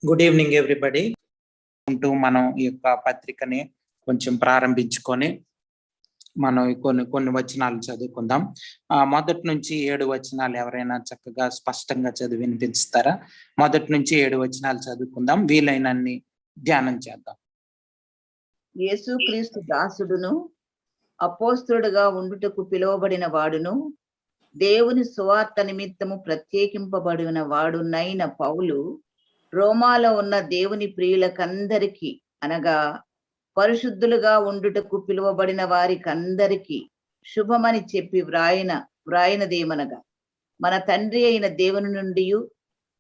Good evening everybody. మనం ఈ యొక్క పత్రికని కొంచెం ప్రారంభించుకొని మనం కొన్ని వచనాలు చదువుకుందాం. మొదటి నుంచి 7 వచనాలు ఎవరైనా చక్కగా స్పష్టంగా చదివి వినిపిస్తారా? మొదటి నుంచి 7 వచనాలు చదువుకుందాం, వీలైనన్ని ధ్యానం చేద్దాం. యేసుక్రీస్తు దాసుడును అపోస్తలుడుగా ఉండుటకు పిలువబడిన వాడును దేవుని సువార్త నిమిత్తము ప్రత్యేకింపబడిన వాడునైన పౌలు రోమాలో ఉన్న దేవుని ప్రియులకందరికీ అనగా పరిశుద్ధులుగా ఉండుటకు పిలువబడిన వారికందరికీ శుభమని చెప్పి వ్రాయినదేమనగా, మన తండ్రి అయిన దేవుని నుండి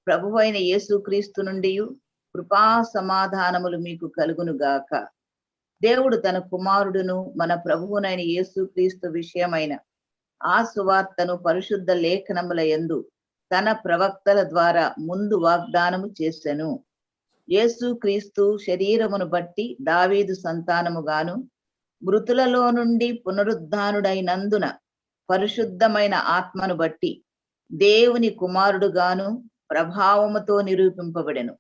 ప్రభువు అయిన యేసుక్రీస్తు నుండి కృపా సమాధానములు మీకు కలుగును గాక. దేవుడు తన కుమారుడును మన ప్రభువునైన యేసుక్రీస్తు విషయమైన ఆ సువార్తను పరిశుద్ధ లేఖనముల యందు తన ప్రవక్తల ద్వారా ముందు వాగ్దానము చేసెను. యేసుక్రీస్తు శరీరమును బట్టి దావీదు సంతానముగాను మృతులలో నుండి పునరుద్ధానుడైనందున పరిశుద్ధమైన ఆత్మను బట్టి దేవుని కుమారుడుగాను ప్రభావముతో నిరూపింపబడెను.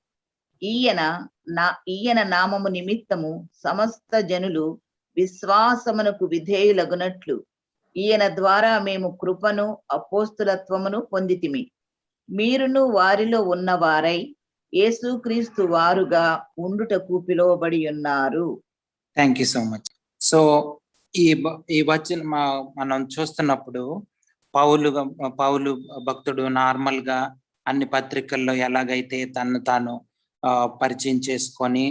ఈయన నామము నిమిత్తము సమస్త జనులు విశ్వాసమునకు విధేయులగునట్లు ఈయన ద్వారా మేము కృపను అపోస్తులత్వమును పొందితిమి. మీరును వారిలో ఉన్నవారై యేసుక్రీస్తు వారుగా ఉండుటకు పిలువబడి ఉన్నారు. Thank you so much. So ఈ వచనం మనం చూస్తున్నప్పుడు పౌలు భక్తుడు నార్మల్ గా అన్ని పత్రికల్లో ఎలాగైతే తను తాను పరిచయం చేసుకొని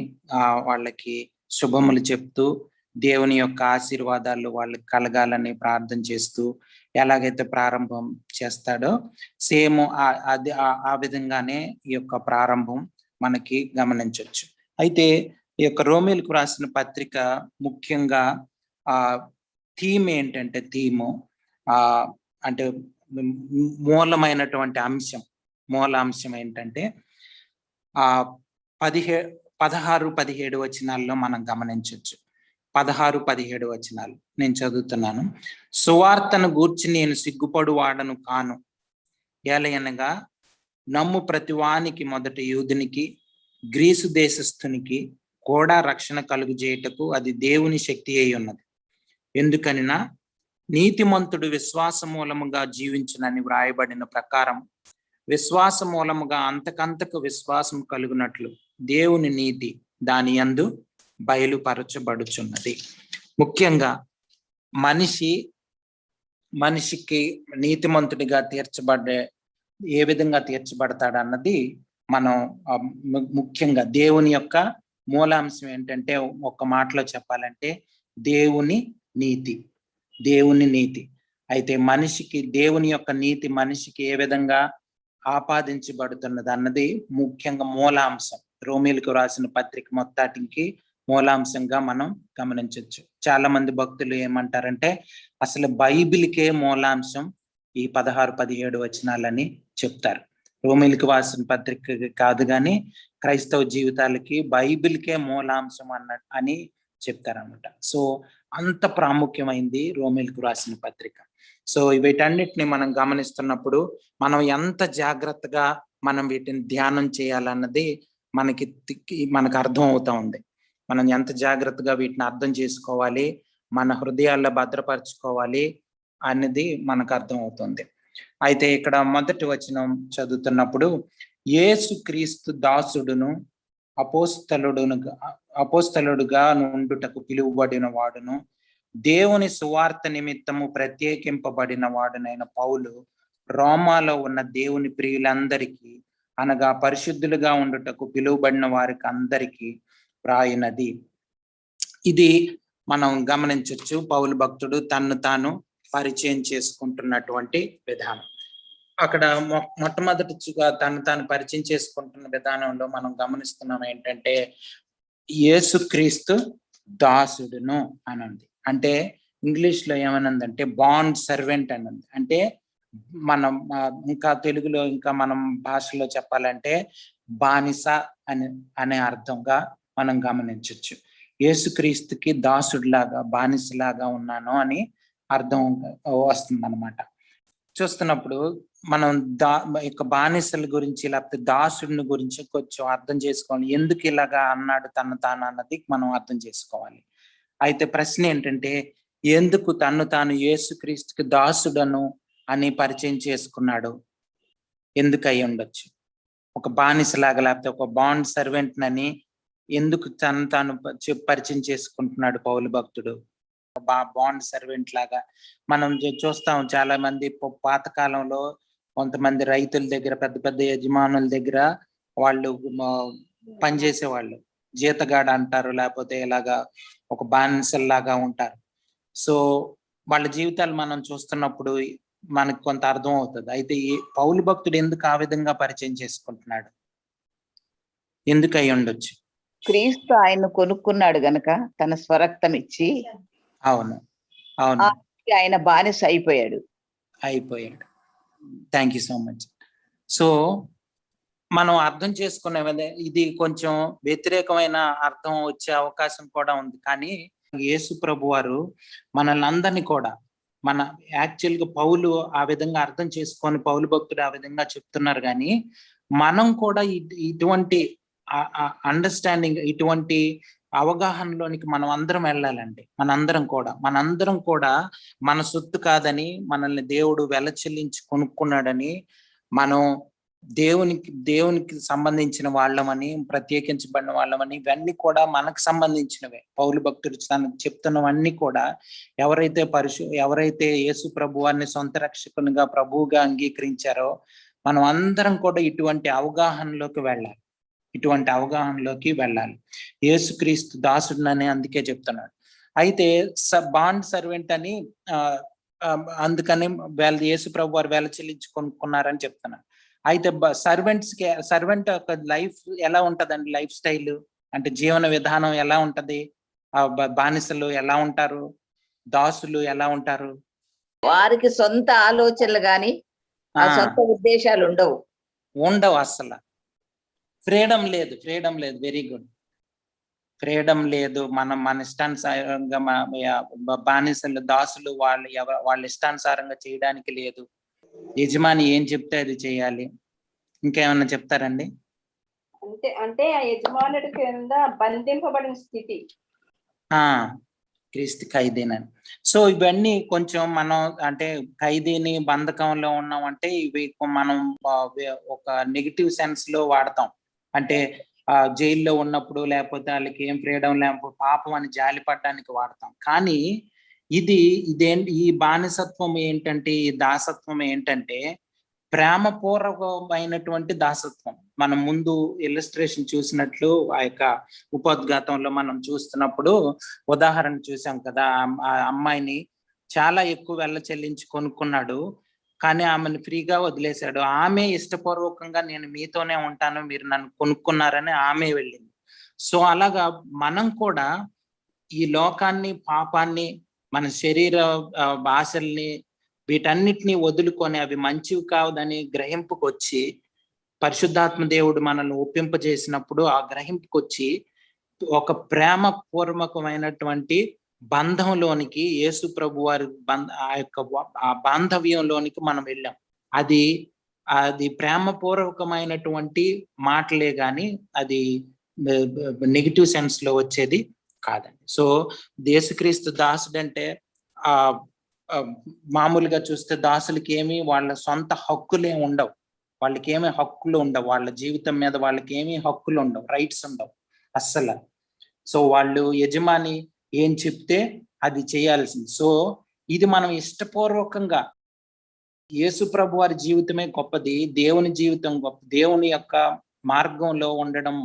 వాళ్ళకి శుభములు చెప్తూ దేవుని యొక్క ఆశీర్వాదాలు వాళ్ళకి కలగాలని ప్రార్థన చేస్తూ ఎలాగైతే ప్రారంభం చేస్తాడో సేమ్ ఆ విధంగానే ఈ యొక్క ప్రారంభం మనకి గమనించవచ్చు. అయితే ఈ యొక్క రోమీలకు రాసిన పత్రిక ముఖ్యంగా థీమ్ ఏంటంటే అంటే మూలమైనటువంటి మూల అంశం ఏంటంటే 16-17 వచనాల్లో మనం గమనించవచ్చు. 16-17 వచనాలు నేను చదువుతున్నాను. సువార్తను గూర్చి నేను సిగ్గుపడు వాడను కాను, ఏలయనగా నమ్ము ప్రతివానికి మొదట యూదునికి గ్రీసు దేశస్థునికి కూడా రక్షణ కలుగు చేయుటకు అది దేవుని శక్తి అయి ఉన్నది. ఎందుకనినా నీతిమంతుడు విశ్వాస మూలముగా జీవించునని వ్రాయబడిన ప్రకారం విశ్వాస మూలముగా అంతకంతకు విశ్వాసం కలుగునట్లు దేవుని నీతి దాని యందు బయలుపరచబడుచున్నది. ముఖ్యంగా మనిషికి నీతిమంతుడిగా ఏ విధంగా తీర్చబడతాడు అన్నది మనం ముఖ్యంగా దేవుని యొక్క మూలాంశం ఏంటంటే ఒక్క మాటలో చెప్పాలంటే దేవుని నీతి. అయితే దేవుని యొక్క నీతి మనిషికి ఏ విధంగా ఆపాదించబడుతున్నది అన్నది ముఖ్యంగా మూలాంశం. రోమీలకు రాసిన పత్రిక మొత్తానికి మూలాంశంగా మనం గమనించవచ్చు. చాలా మంది భక్తులు ఏమంటారంటే అసలు బైబిల్కే మూలాంశం ఈ 16-17 వచనాలని చెప్తారు. రోమీలకు రాసిన పత్రిక కాదు కానీ క్రైస్తవ జీవితాలకి బైబిల్కే మూలాంశం అని చెప్తారన్నమాట. సో అంత ప్రాముఖ్యమైంది రోమీలకు రాసిన పత్రిక. సో వీటన్నిటిని మనం గమనిస్తున్నప్పుడు మనం ఎంత జాగ్రత్తగా మనం వీటిని ధ్యానం చేయాలన్నది మనకు అర్థం అవుతా ఉంది. మనం ఎంత జాగ్రత్తగా వీటిని అర్థం చేసుకోవాలి, మన హృదయాల్లో భద్రపరచుకోవాలి అనేది మనకు అర్థం అవుతుంది. అయితే ఇక్కడ మొదటి వచనం చదువుతున్నప్పుడు యేసుక్రీస్తు దాసుడును అపోస్తలుడుగా నుండుటకు పిలువబడిన వాడును దేవుని సువార్త నిమిత్తము ప్రత్యేకింపబడిన వాడునైన పౌలు రోమాలో ఉన్న దేవుని ప్రియులందరికీ అనగా పరిశుద్ధులుగా ఉండుటకు పిలువబడిన వారికి అందరికీ వ్రాయినది. ఇది మనం గమనించవచ్చు. పౌలు భక్తుడు తన్ను తాను పరిచయం చేసుకుంటున్నటువంటి విధానం. అక్కడ మొట్టమొదటిగా తను తాను పరిచయం చేసుకుంటున్న విధానంలో మనం గమనిస్తున్నాం ఏంటంటే యేసుక్రీస్తు దాసుడును అని ఉంది. అంటే ఇంగ్లీష్ లో ఏమనుందంటే బాండ్ సర్వెంట్ అని ఉంది. అంటే మనం ఇంకా తెలుగులో ఇంకా మనం భాషలో చెప్పాలంటే బానిస అనే అర్థంగా మనం గమనించవచ్చు. యేసుక్రీస్తుకి దాసుడిలాగా బానిసలాగా ఉన్నాను అని అర్థం వస్తుంది అనమాట. చూస్తున్నప్పుడు మనం యొక్క బానిసల గురించి లేకపోతే దాసుడిని గురించి కొంచెం అర్థం చేసుకోవాలి. ఎందుకు ఇలాగా అన్నాడు తను తాను అన్నది మనం అర్థం చేసుకోవాలి. అయితే ప్రశ్న ఏంటంటే, ఎందుకు తను తాను యేసుక్రీస్తుకి దాసుడను అని పరిచయం చేసుకున్నాడు? ఎందుకు అయి ఉండొచ్చు? ఒక బానిసలాగా లేకపోతే ఒక బాండ్ సర్వెంట్ నని ఎందుకు తను తాను పరిచయం చేసుకుంటున్నాడు పౌలు భక్తుడు? బాండ్ సర్వెంట్ లాగా మనం చూస్తాం. చాలా మంది పాత కాలంలో కొంతమంది రైతుల దగ్గర, పెద్ద పెద్ద యజమానుల దగ్గర వాళ్ళు పనిచేసే వాళ్ళు జీతగాడ అంటారు, లేకపోతే ఇలాగా ఒక బానిసల్లాగా ఉంటారు. సో వాళ్ళ జీవితాలు మనం చూస్తున్నప్పుడు మనకు కొంత అర్థం అవుతుంది. అయితే ఈ పౌలు భక్తుడు ఎందుకు ఆ విధంగా పరిచయం చేసుకుంటున్నాడు? ఎందుకు అయి ఉండొచ్చు? క్రీస్తు ఆయన్ను కొనుక్కున్నాడు గనక తన స్వరక్తం ఇచ్చి అవును, అవును, ఆయన బానిస అయిపోయాడు. Thank you so much. So మనం అర్థం చేసుకునే ఇది కొంచెం వ్యతిరేకమైన అర్థం వచ్చే అవకాశం కూడా ఉంది. కానీ యేసు ప్రభు వారు మనల్ని అందరినీ కూడా యాక్చువల్ గా పౌలు ఆ విధంగా అర్థం చేసుకొని పౌలు భక్తుడు ఆ విధంగా చెప్తున్నారు. కానీ మనం కూడా ఇటువంటి అండర్స్టాండింగ్, ఇటువంటి అవగాహనలోనికి మనం అందరం వెళ్ళాలండి. మనందరం కూడా మన సొత్తు కాదని, మనల్ని దేవుడు వెల చెల్లించి కొనుక్కున్నాడని, మనం దేవునికి సంబంధించిన వాళ్ళమని, ప్రత్యేకించబడిన వాళ్ళమని, ఇవన్నీ కూడా మనకు సంబంధించినవే. పౌలు భక్తుడు చెప్తున్నవన్నీ కూడా ఎవరైతే యేసు ప్రభువాన్ని సొంత రక్షకునిగా ప్రభువుగా అంగీకరించారో మనం అందరం కూడా ఇటువంటి అవగాహనలోకి వెళ్ళాలి. యేసుక్రీస్తు దాసుడినని అందుకే చెప్తున్నాడు. అయితే బాండ్ సర్వెంట్ అని అందుకని యేసు ప్రభు వారు వేల చెల్లించి కొనుక్కున్నారని చెప్తున్నారు. అయితే సర్వెంట్ యొక్క లైఫ్ ఎలా ఉంటదండి? లైఫ్ స్టైల్ అంటే జీవన విధానం ఎలా ఉంటది? బానిసలు ఎలా ఉంటారు? దాసులు ఎలా ఉంటారు? వారికి సొంత ఆలోచనలు గాని సొంత ఉద్దేశాలు ఉండవు అసలు. ఫ్రీడమ్ లేదు. Very good. ఫ్రీడమ్ లేదు. మన ఇష్టానుసారంగా బానిసలు, దాసులు వాళ్ళ ఇష్టానుసారంగా చేయడానికి లేదు. యజమాని ఏం చెప్తే అది చేయాలి. ఇంకేమన్నా చెప్తారండి? అంటే ఆ యజమానుడి కింద బంధింపబడిన స్థితి. క్రీస్తు ఖైదీనని. సో ఇవన్నీ కొంచెం మనం అంటే ఖైదీని, బంధకంలో ఉన్నామంటే ఇవి మనం ఒక నెగిటివ్ సెన్స్ లో వాడతాం. అంటే జైల్లో ఉన్నప్పుడు, లేకపోతే వాళ్ళకి ఏం ఫ్రీడమ్ లేకపోతే పాపం అని జాలి పడడానికి వాడతాం. కానీ ఈ బానిసత్వం ఏంటంటే, ఈ దాసత్వం ఏంటంటే ప్రేమపూర్వకమైనటువంటి దాసత్వం. మనం ముందు ఇల్లస్ట్రేషన్ చూసినట్లు ఆ యొక్క ఉపోద్ఘాతంలో మనం చూస్తున్నప్పుడు ఉదాహరణ చూసాం కదా. ఆ అమ్మాయిని చాలా ఎక్కువ వెల చెల్లించి కొనుక్కున్నాడు, కానీ ఆమెను ఫ్రీగా వదిలేశాడు. ఆమె ఇష్టపూర్వకంగా నేను మీతోనే ఉంటాను, మీరు నన్ను కొనుక్కున్నారని ఆమె వెళ్ళింది. సో అలాగా మనం కూడా ఈ లోకాన్ని, పాపాన్ని, మన శరీర ఆశల్ని, వీటన్నిటిని వదులుకొని అవి మంచివి కావదని గ్రహింపుకు వచ్చి, పరిశుద్ధాత్మ దేవుడు మనల్ని ఒప్పింపజేసినప్పుడు ఆ గ్రహింపుకు వచ్చి ఒక ప్రేమ పూర్వకమైనటువంటి బంధంలోనికి, యేసు ప్రభు వారి ఆ బాంధవ్యంలోనికి మనం వెళ్ళాం. అది ప్రేమపూర్వకమైనటువంటి మాటలే గాని అది నెగిటివ్ సెన్స్ లో వచ్చేది కాదండి. సో యేసుక్రీస్తు దాసుడు అంటే మామూలుగా చూస్తే దాసులకి ఏమి వాళ్ళ సొంత హక్కులే ఉండవు. వాళ్ళ జీవితం మీద వాళ్ళకి ఏమీ హక్కులు ఉండవు, రైట్స్ ఉండవు అస్సలు. సో వాళ్ళు యజమాని ఏం చెప్తే అది చేయాల్సింది. సో ఇది మనం ఇష్టపూర్వకంగా, యేసు ప్రభు వారి జీవితమే గొప్పది, దేవుని జీవితం గొప్ప, దేవుని యొక్క మార్గంలో ఉండడం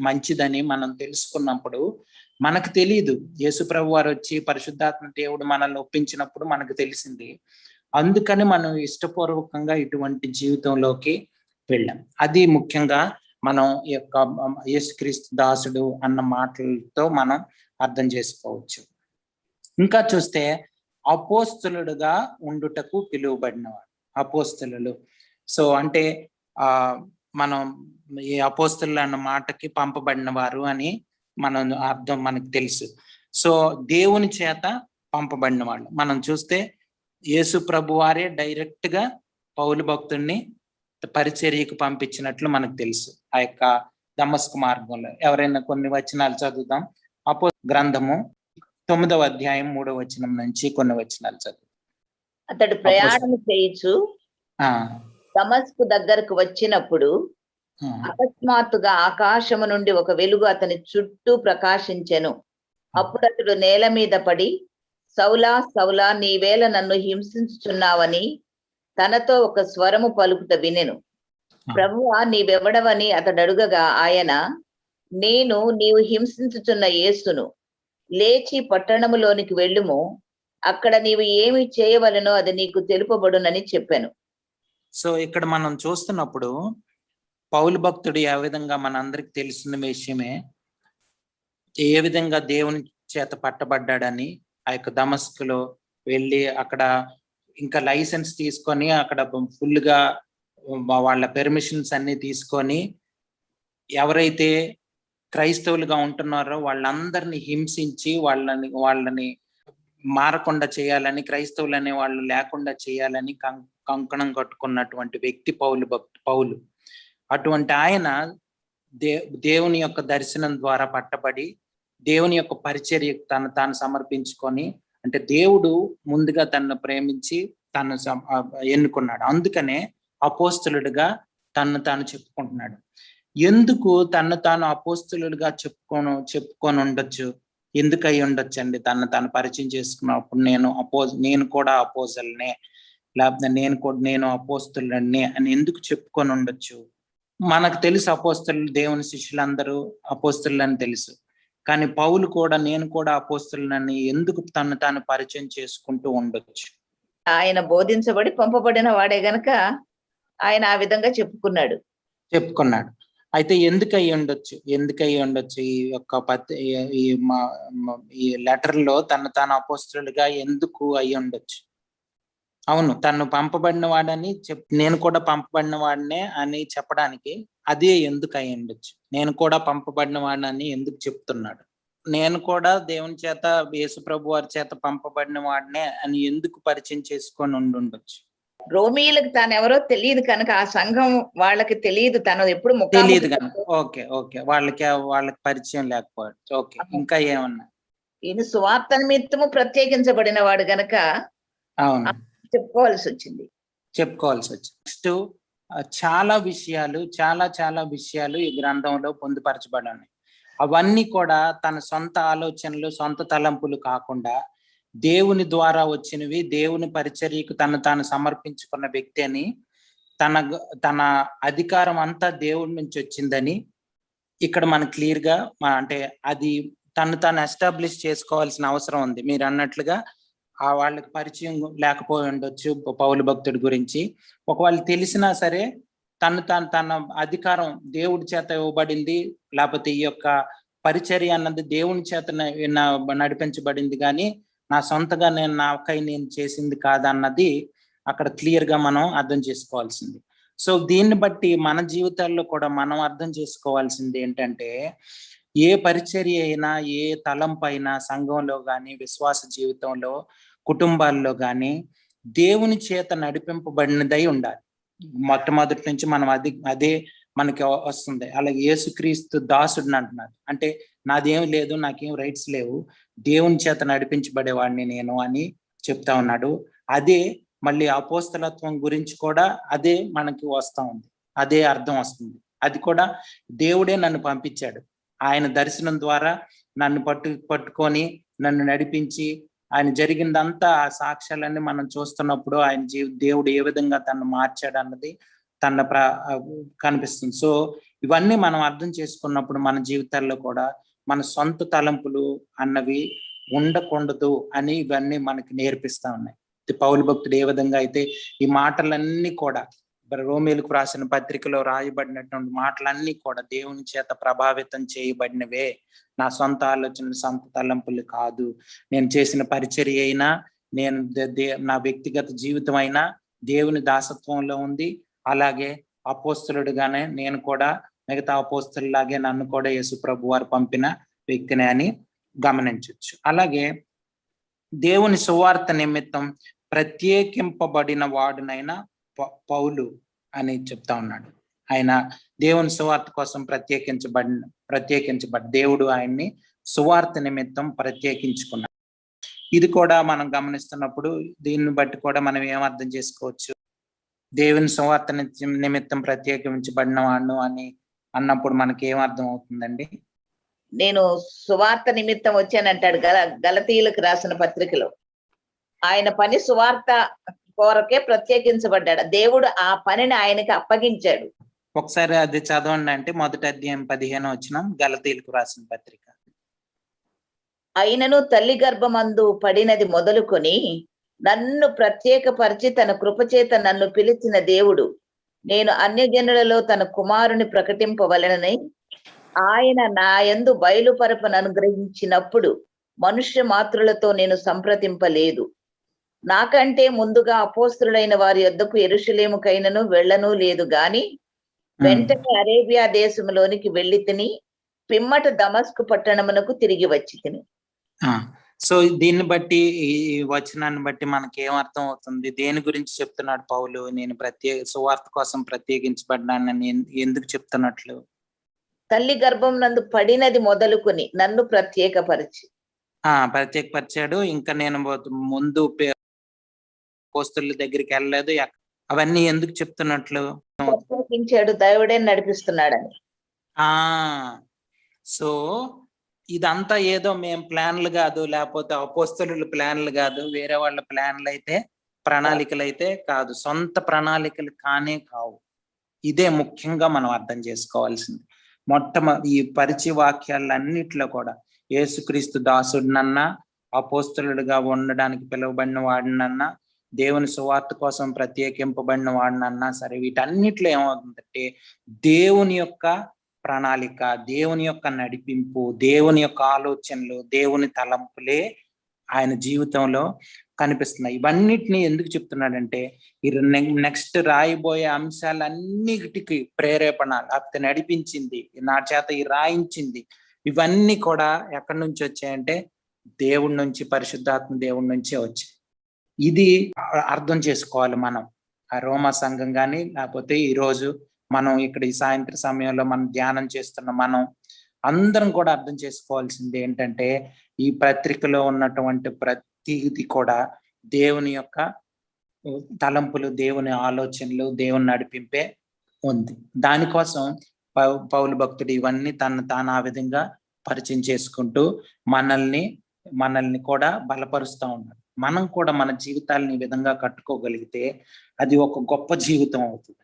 మంచిదని మనం తెలుసుకున్నప్పుడు మనకు తెలియదు. యేసు ప్రభు వారు వచ్చి పరిశుద్ధాత్మ దేవుడు మనల్ని ఒప్పించినప్పుడు మనకు తెలిసింది. అందుకని మనం ఇష్టపూర్వకంగా ఇటువంటి జీవితంలోకి వెళ్ళాం. అది ముఖ్యంగా మనం ఈ యొక్క యేసుక్రీస్తు దాసుడు అన్న మాటలతో మనం అర్థం చేసుకోవచ్చు. ఇంకా చూస్తే అపోస్తలుడుగా ఉండుటకు పిలువబడినవాడు. అపోస్తలులు, సో అంటే మనం ఈ అపోస్తలులు అన్న మాటకి పంపబడిన వారు అని మనం అర్థం మనకు తెలుసు. సో దేవుని చేత పంపబడిన వాళ్ళు. మనం చూస్తే యేసు ప్రభు వారే డైరెక్ట్ గా పౌలు భక్తుడిని పరిచర్యకు పంపించినట్లు మనకు తెలుసు. ఆ యొక్క దమస్కు మార్గంలో ఎవరైనా కొన్ని వచనాలు చదువుదాం. గ్రంథము 9వ అధ్యాయం 3వ వచనం నుంచి కొన్ని వచనాలు చదువు. అతడు ప్రయాణం చేయుచు దమస్కు దగ్గరకు వచ్చినప్పుడు అకస్మాత్తుగా ఆకాశము నుండి ఒక వెలుగు అతని చుట్టూ ప్రకాశించెను. అప్పుడు అతడు నేల మీద పడి, సౌలా సౌలా, నీవేళ నన్ను హింసించుచున్నావని తనతో ఒక స్వరము పలుకుట వినెను. ప్రభువా, నీవెవడవని అతడు అడుగగా ఆయన, నేను నీవు హింసించుచున్న యేసును. లేచి పట్టణములోనికి వెళ్ళుము, అక్కడ నీవు ఏమి చేయవలనో అది నీకు తెలుపబడునని చెప్పాను. సో ఇక్కడ మనం చూస్తున్నప్పుడు పౌలు భక్తుడు ఏ విధంగా మనందరికి తెలిసిన విషయమే, ఏ విధంగా దేవుని చేత పట్టబడ్డాడని ఆ యొక్క దమస్కులో వెళ్ళి అక్కడ ఇంకా లైసెన్స్ తీసుకొని అక్కడ ఫుల్ గా వాళ్ళ పెర్మిషన్స్ అన్ని తీసుకొని ఎవరైతే క్రైస్తవులుగా ఉంటున్నారో వాళ్ళందరినీ హింసించి వాళ్ళని మారకుండా చేయాలని, క్రైస్తవులు అనే వాళ్ళు లేకుండా చేయాలని కంకణం కట్టుకున్నటువంటి వ్యక్తి పౌలు. అటువంటి ఆయన దేవుని యొక్క దర్శనం ద్వారా పట్టబడి దేవుని యొక్క పరిచర్యకు తాను సమర్పించుకొని, అంటే దేవుడు ముందుగా తనను ప్రేమించి తను ఎన్నుకున్నాడు. అందుకనే అపోస్తలుడిగా తాను చెప్పుకుంటున్నాడు. ఎందుకు తాను అపోస్తలుడిగా చెప్పుకొని ఉండొచ్చు? ఎందుకు అయి ఉండొచ్చు అండి? తాను పరిచయం చేసుకున్నప్పుడు నేను కూడా అపోస్తలునే, లేకపోతే నేను అపోస్తలుడినే అని ఎందుకు చెప్పుకొని ఉండొచ్చు? మనకు తెలుసు అపోస్తలు దేవుని శిష్యులందరూ అపోస్తలు అని తెలుసు. కానీ పౌలు కూడా నేను కూడా అపోస్తలునని ఎందుకు తాను పరిచయం చేసుకుంటూ ఉండొచ్చు? ఆయన బోధించబడి పంపబడిన వాడే గనక ఆయన ఆ విధంగా చెప్పుకున్నాడు. అయితే ఎందుకు అయి ఉండొచ్చు? ఈ యొక్క ఈ లెటర్ లో తాను అపోస్తలుడిగా ఎందుకు అయి ఉండొచ్చు? అవును, తను పంపబడిన వాడని నేను కూడా పంపబడిన వాడినే అని చెప్పడానికి అదే ఎందుకు అయి ఉండొచ్చు. నేను కూడా పంపబడిన వాడిని ఎందుకు చెప్తున్నాడు? నేను కూడా దేవుని చేత, యేసు ప్రభు వారి చేత పంపబడిన వాడినే అని ఎందుకు పరిచయం చేసుకొని ఉండొచ్చు? రోమీయులకు తాను ఎవరో తెలియదు కనుక, ఆ సంఘం వాళ్ళకి తెలియదు, తను ఎప్పుడు తెలియదు కనుక. ఓకే, వాళ్ళకి పరిచయం లేకపోవచ్చు. ఓకే, ఇంకా ఏమన్నా? ఈయన సువార్త నిమిత్తము ప్రత్యేకించబడిన వాడు గనక అవును, చెప్పుకోవాల్సి వచ్చింది. నెక్స్ట్ చాలా విషయాలు ఈ గ్రంథంలో పొందుపరచబడి అవన్నీ కూడా తన సొంత ఆలోచనలు, సొంత తలంపులు కాకుండా దేవుని ద్వారా వచ్చినవి, దేవుని పరిచర్యకు తాను సమర్పించుకున్న వ్యక్తి అని, తన అధికారం అంతా దేవుడి నుంచి వచ్చిందని ఇక్కడ మనకు క్లియర్ గా, అంటే అది తాను ఎస్టాబ్లిష్ చేసుకోవాల్సిన అవసరం ఉంది. మీరు అన్నట్లుగా వాళ్ళకి పరిచయం లేకపోయి ఉండొచ్చు పౌలు భక్తుడి గురించి. ఒకవేళ తెలిసినా సరే తన అధికారం దేవుడి చేత ఇవ్వబడింది, లేకపోతే ఈ యొక్క పరిచర్య అన్నది దేవుని చేత నడిపించబడింది, కానీ నా సొంతగా నేను చేసింది కాదన్నది అక్కడ క్లియర్ గా మనం అర్థం చేసుకోవాల్సింది. సో దీన్ని బట్టి మన జీవితాల్లో కూడా మనం అర్థం చేసుకోవాల్సింది ఏంటంటే, ఏ పరిచర్య అయినా, ఏ తలంపు అయినా సంఘంలో కానీ, విశ్వాస జీవితంలో, కుటుంబాల్లో కానీ దేవుని చేత నడిపింపబడినదై ఉండాలి. మొట్టమొదటి నుంచి మనం అదే మనకి వస్తుంది. అలాగే యేసుక్రీస్తు దాసుడిని అంటున్నారు, అంటే నాదేం లేదు, నాకేం రైట్స్ లేవు, దేవుని చేత నడిపించబడేవాడిని నేను అని చెప్తా ఉన్నాడు. అదే మళ్ళీ అపోస్తలత్వం గురించి కూడా అదే మనకి వస్తా ఉంది, అదే అర్థం వస్తుంది. అది కూడా దేవుడే నన్ను పంపించాడు, ఆయన దర్శనం ద్వారా నన్ను పట్టుకొని నన్ను నడిపించి, ఆయన జరిగిందంతా ఆ సాక్ష్యాలన్నీ మనం చూస్తున్నప్పుడు ఆయన దేవుడు ఏ విధంగా తను మార్చాడు అన్నది కనిపిస్తుంది. సో ఇవన్నీ మనం అర్థం చేసుకున్నప్పుడు మన జీవితాల్లో కూడా మన సొంత తలంపులు అన్నవి ఉండకూడదు అని ఇవన్నీ మనకి నేర్పిస్తా ఉన్నాయి. పౌలు భక్తుడు ఏ విధంగా అయితే ఈ మాటలన్నీ కూడా రోమీయులకు రాసిన పత్రికలో రాయబడినటువంటి మాటలన్నీ కూడా దేవుని చేత ప్రభావితం చేయబడినవే, నా సొంత ఆలోచనలు, సొంత తలంపులు కాదు. నేను చేసిన పరిచర్య అయినా, నా వ్యక్తిగత జీవితం అయినా దేవుని దాసత్వంలో ఉంది. అలాగే అపోస్తలుడుగానే నేను కూడా మిగతా అపోస్తలులాగే నన్ను కూడా యేసు ప్రభు వారు పంపిన వ్యక్తిని అని గమనించవచ్చు. అలాగే దేవుని సువార్త నిమిత్తం ప్రత్యేకింపబడిన వాడునైనా పౌలు అని చెప్తా ఉన్నాడు. ఆయన దేవుని సువార్త కోసం ప్రత్యేకించబడి దేవుడు ఆయన్ని సువార్త నిమిత్తం ప్రత్యేకించుకున్నాడు. ఇది కూడా మనం గమనిస్తున్నప్పుడు దీన్ని బట్టి కూడా మనం ఏమర్థం చేసుకోవచ్చు? దేవుని సువార్త నిమిత్తం ప్రత్యేకించబడిన వాడు అని అన్నప్పుడు మనకి ఏమర్థం అవుతుందండి? నేను సువార్త నిమిత్తం వచ్చానంటాడు గలతీయులకు రాసిన పత్రికలో. ఆయన పని సువార్త కొరకే ప్రత్యేకించబడ్డాడు. దేవుడు ఆ పనిని ఆయనకి అప్పగించాడు. ఒకసారి అది చదవండి. అంటే మొదటి అధ్యాయం 15 వచనం, గలతీయులకు రాసిన పత్రిక. అయినను తల్లి గర్భమందు పడినది మొదలుకొని నన్ను ప్రత్యేకపరిచి తన కృపచేత నన్ను పిలిచిన దేవుడు, నేను అన్యజనులలో తన కుమారుని ప్రకటింపవలెనని ఆయన నా యందు బయలుపరపను అనుగ్రహించినప్పుడు మనుష్య మాతృలతో నేను సంప్రదింపలేదు. నాకంటే ముందుగా అపోస్తులైన వారి యొద్దకు యెరూషలేముకైనను వెళ్ళను లేదు గాని వెంటనే అరేబియా దేశంలోనికి వెళ్ళి తిని పిమ్మట దమస్కు పట్టణమునకు తిరిగి వచ్చి తిని. సో దీన్ని బట్టి, ఈ వచనాన్ని బట్టి మనకి ఏమర్థం అవుతుంది? దేని గురించి చెప్తున్నాడు పౌలు? నేను సువార్త కోసం ప్రత్యేకించబడ్డానని ఎందుకు చెప్తున్నట్లు? తల్లి గర్భం నందు పడినది మొదలుకొని నన్ను ప్రత్యేకపరిచాడు. ఇంకా నేను ముందు పోస్తుల దగ్గరికి వెళ్ళలేదు. అవన్నీ ఎందుకు చెప్తున్నట్లు? ప్రత్యేకించాడు, దేవుడే నడిపిస్తున్నాడని. సో ఇదంతా ఏదో మేము ప్లాన్లు కాదు, లేకపోతే అపోస్తలుల ప్లాన్లు కాదు, వేరే వాళ్ళ ప్లాన్లు అయితే, ప్రణాళికలు అయితే కాదు, సొంత ప్రణాళికలు కానే కావు. ఇదే ముఖ్యంగా మనం అర్థం చేసుకోవాల్సింది. ఈ పరిచయ వాక్యాలన్నిట్లో కూడా యేసుక్రీస్తు దాసుడినన్నా, అపోస్తలుడిగా ఉండడానికి పిలువబడిన వాడినన్నా, దేవుని సువార్త కోసం ప్రత్యేకింపబడిన వాడినన్నా సరే, వీటన్నిటిలో ఏమవుతుందంటే దేవుని యొక్క ప్రణాళిక, దేవుని యొక్క నడిపింపు, దేవుని యొక్క ఆలోచనలు, దేవుని తలంపులే ఆయన జీవితంలో కనిపిస్తున్నాయి. ఇవన్నిటిని ఎందుకు చెప్తున్నాడంటే నెక్స్ట్ రాయిబోయే అంశాలన్నిటికీ ప్రేరేపణ, లేకపోతే నడిపించింది, నా చేత ఈ రాయించింది, ఇవన్నీ కూడా ఎక్కడి నుంచి వచ్చాయంటే దేవుడి నుంచి, పరిశుద్ధాత్మ దేవుడి నుంచే వచ్చాయి. ఇది అర్థం చేసుకోవాలి మనం. ఆ రోమా సంఘం కానీ, లేకపోతే ఈరోజు మనం ఇక్కడ ఈ సాయంత్రం సమయంలో మనం ధ్యానం చేస్తున్న మనం అందరం కూడా అర్థం చేసుకోవాల్సింది ఏంటంటే, ఈ పత్రికలో ఉన్నటువంటి ప్రతిది కూడా దేవుని యొక్క తలంపులు, దేవుని ఆలోచనలు, దేవుని నడిపింపే ఉంది. దానికోసం పౌలు భక్తుడు ఇవన్నీ తాను ఆ విధంగా పరిచయం చేసుకుంటూ మనల్ని కూడా బలపరుస్తూ ఉన్నాడు. మనం కూడా మన జీవితాలని ఈ విధంగా కట్టుకోగలిగితే అది ఒక గొప్ప జీవితం అవుతుంది.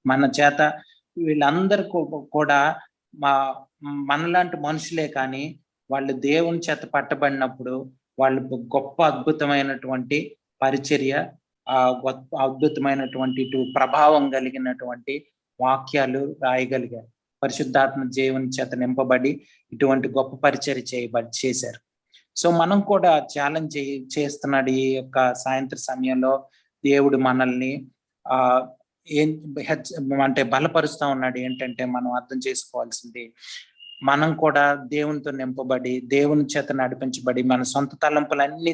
మన చేత వీళ్ళందరూ కూడా మనలాంటి మనుషులే, కానీ వాళ్ళు దేవుని చేత పట్టబడినప్పుడు వాళ్ళు గొప్ప అద్భుతమైనటువంటి పరిచర్య, అద్భుతమైనటువంటి ప్రభావం కలిగినటువంటి వాక్యాలు రాయగలిగారు. పరిశుద్ధాత్మ దేవుని చేత నింపబడి ఇటువంటి గొప్ప పరిచర్య చేశారు. సో మనం కూడా ఛాలెంజ్ చేస్తున్నాడు. ఈ యొక్క సాయంత్రం సమయంలో దేవుడు మనల్ని అంటే బలపరుస్తా ఉన్నాడు. ఏంటంటే మనం అర్థం చేసుకోవాల్సింది, మనం కూడా దేవునితో నింపబడి, దేవుని చేత నడిపించబడి, మన సొంత తలంపులన్నీ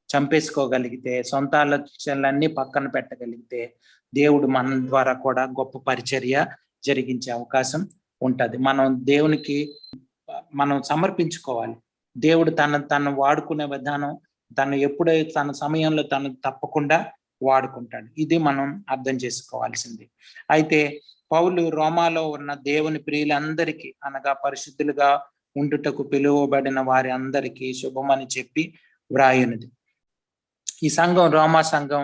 చంపేసుకోగలిగితే, సొంత ఆలోచనలన్నీ పక్కన పెట్టగలిగితే, దేవుడు మన ద్వారా కూడా గొప్ప పరిచర్య జరిగించే అవకాశం ఉంటది. మనం దేవునికి మనం సమర్పించుకోవాలి. దేవుడు తను వాడుకునే విధానం, తను ఎప్పుడైతే తన సమయంలో తను తప్పకుండా వాడుకుంటాడు. ఇది మనం అర్థం చేసుకోవాల్సింది. అయితే పౌలు రోమాలో ఉన్న దేవుని ప్రియులందరికీ, అనగా పరిశుద్ధులుగా ఉండుటకు పిలువబడిన వారి అందరికీ శుభమని చెప్పి వ్రాయనిది. ఈ సంఘం, రోమా సంఘం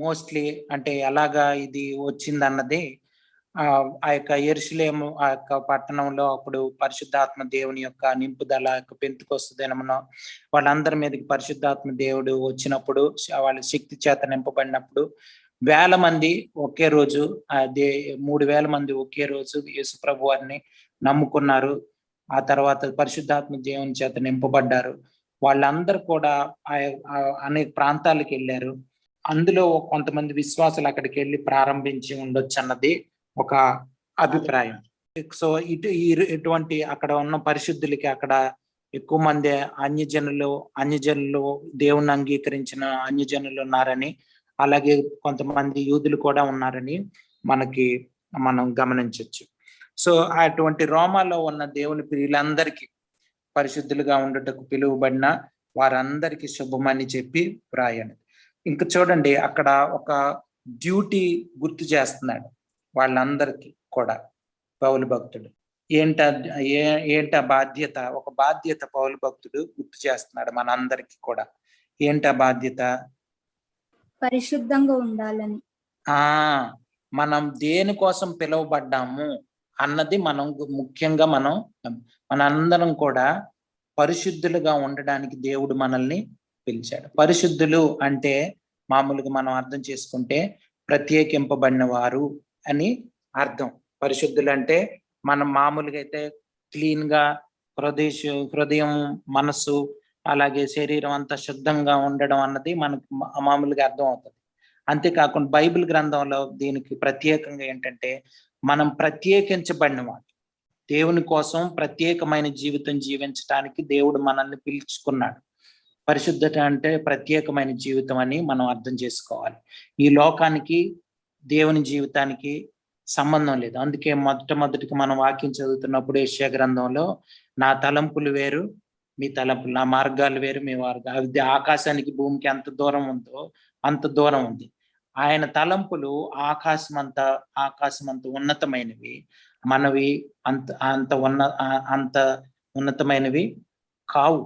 మోస్ట్లీ అంటే ఎలాగా ఇది వచ్చిందన్నది, ఆ యొక్క యెరూషలేము, ఆ యొక్క పట్టణంలో అప్పుడు పరిశుద్ధాత్మ దేవుని యొక్క నింపుదల, పెంతెకొస్తు దినమున వాళ్ళందరి మీదకి పరిశుద్ధాత్మ దేవుడు వచ్చినప్పుడు, వాళ్ళ శక్తి చేత నింపబడినప్పుడు 1000 మంది ఒకే రోజు, 3000 మంది ఒకే రోజు యేసు ప్రభు వారిని నమ్ముకున్నారు. ఆ తర్వాత పరిశుద్ధాత్మ దేవుని చేత నింపబడ్డారు. వాళ్ళందరూ కూడా అనేక ప్రాంతాలకు వెళ్ళారు. అందులో కొంతమంది విశ్వాసులు అక్కడికి వెళ్ళి ప్రారంభించి ఉండొచ్చు అన్నది ఒక అభిప్రాయం. సో ఇటువంటి అక్కడ ఉన్న పరిశుద్ధులకి అక్కడ ఎక్కువ మంది అన్యజనులు దేవుణ్ణి అంగీకరించిన అన్యజనులు ఉన్నారని, అలాగే కొంతమంది యూదులు కూడా ఉన్నారని మనం గమనించవచ్చు. సో అటువంటి రోమాలో ఉన్న దేవుని ప్రియులందరికీ పరిశుద్ధులుగా ఉండటకు పిలువబడిన వారందరికీ శుభమని చెప్పి వ్రాయండి. ఇంకా చూడండి, అక్కడ ఒక డ్యూటీ గుర్తు చేస్తున్నాడు వాళ్ళందరికీ కూడా పౌలు భక్తుడు. ఏంట బాధ్యత? ఒక బాధ్యత పౌలు భక్తుడు గుర్తు చేస్తున్నాడు మనందరికీ కూడా. ఏంట బాధ్యత? పరిశుద్ధంగా ఉండాలని. మనం దేనికోసం పిలువబడ్డాము అన్నది ముఖ్యంగా మనందరం కూడా పరిశుద్ధులుగా ఉండడానికి దేవుడు మనల్ని పిలిచాడు. పరిశుద్ధులు అంటే మామూలుగా మనం అర్థం చేసుకుంటే ప్రత్యేకింపబడిన వారు అని అర్థం. పరిశుద్ధులు అంటే మనం మామూలుగా అయితే క్లీన్ గా హృదయం, మనసు, అలాగే శరీరం అంతా శుద్ధంగా ఉండడం అన్నది మనకు మామూలుగా అర్థం అవుతుంది. అంతేకాకుండా బైబిల్ గ్రంథంలో దీనికి ప్రత్యేకంగా ఏంటంటే మనం ప్రత్యేకించబడిన వాడు, దేవుని కోసం ప్రత్యేకమైన జీవితం జీవించడానికి దేవుడు మనల్ని పిలుచుకున్నాడు. పరిశుద్ధత అంటే ప్రత్యేకమైన జీవితం అని మనం అర్థం చేసుకోవాలి. ఈ లోకానికి దేవుని జీవితానికి సంబంధం లేదు. అందుకే మొట్టమొదటికి మనం వాక్యం చదువుతున్నప్పుడు యెషయా గ్రంథంలో, నా తలంపులు వేరు మీ తలంపులు, నా మార్గాలు వేరు మీ మార్గాలు, అది ఆకాశానికి భూమికి ఎంత దూరం ఉందో అంత దూరం ఉంది. ఆయన తలంపులు ఆకాశమంత ఉన్నతమైనవి, మనవి అంత ఉన్నతమైనవి కావు.